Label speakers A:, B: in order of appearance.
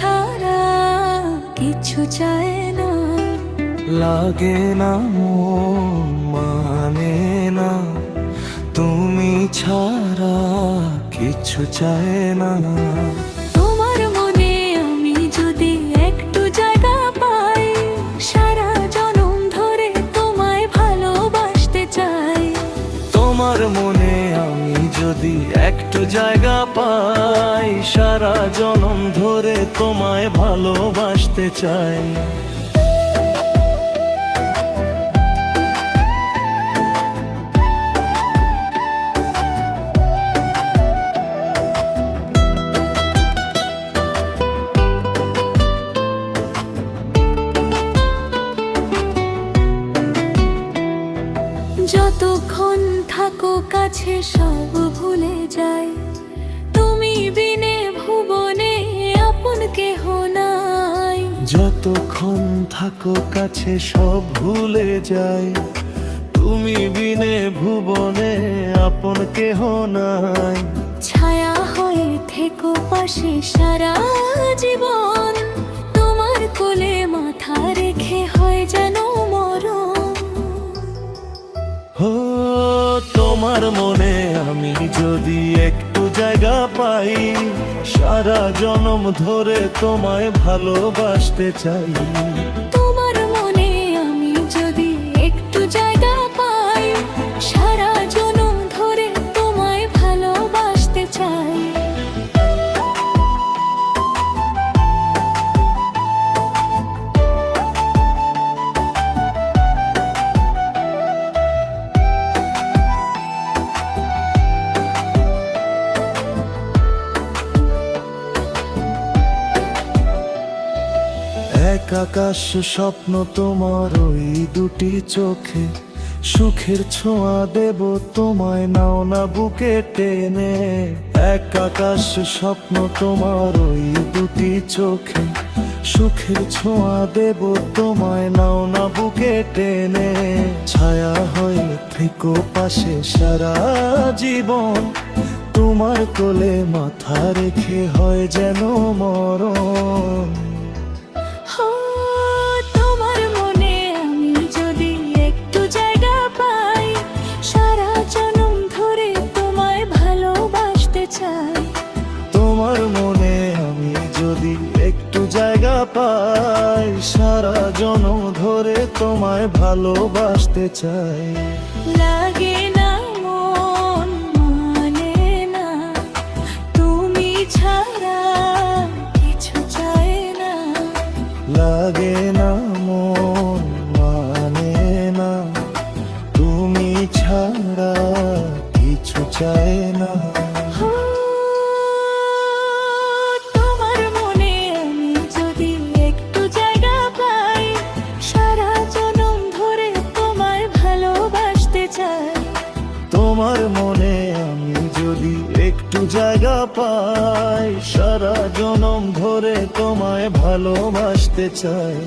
A: ছাড়া কিছু চায় না।
B: লাগে না মন মানে না, তুমি ছাড়া কিছু চায় না।
A: তোমার মনে আমি যদি একটু জায়গা পাই, সারা জনম ধরে তোমায় ভালোবাসতে চাই।
B: তোমার মনে আমি যদি একটু জায়গা পাই, সারা জনম ধরে তোমায় ভালোবাসতে চাই।
A: যতক্ষণ থাকো কাছে সব ভুলে যাই, তুমি বিনে ভুবনে আপন কেহ নাই।
B: যতক্ষণ থাকো কাছে সব ভুলে যাই, তুমি বিনে ভুবনে আপন কেহ নাই।
A: ছায়া হয়ে থেকো পাশে সারা জীবন, তোমার কোলে মাথা রেখে হয় যেন মরণ।
B: ও তোমার মনে আমি যদি একটু জায়গা পাই, সারা জনম ধরে তোমায় ভালোবাসতে চাই।
A: তোমার মনে আমি যদি একটু জায়গা পাই, সারা জনম ধরে তোমায় ভালোবাসতে চাই।
B: এক আকাশ স্বপ্ন তোমার ওই দুটি চোখে, সুখের ছোঁয়া দেব তোমায় নাও না বুকে টেনে। এক আকাশ স্বপ্ন তোমার ওই দুটি চোখে, সুখের ছোঁয়া দেব তোমায় নাও না বুকে টেনে। ছায়া হয়ে থেকো পাশে সারা জীবন, তোমার কোলে মাথা রেখে হয় যেন মরণ।
A: তোমার মনে আমি যদি একটু জায়গা পাই, সারা জনম ধরে তোমায় ভালোবাসতে চাই।
B: তোমার মনে আমি যদি একটু জায়গা পাই, সারা জনম ধরে তোমায় ভালোবাসতে চাই।
A: লাগে না মন মানে না, তুমি ছাড়া কিছু চায় না।
B: লাগে না মন মানে না, তুমি ছাড়া কিছু চায় না।
A: তোমার মনে আমি যদি একটু জায়গা পাই, সারা জনম ধরে তোমায় ভালোবাসতে চাই।
B: তোমার মনে আমি যদি একটু জায়গা পাই, সারা জনম ধরে তোমায় ভালোবাসতে চাই।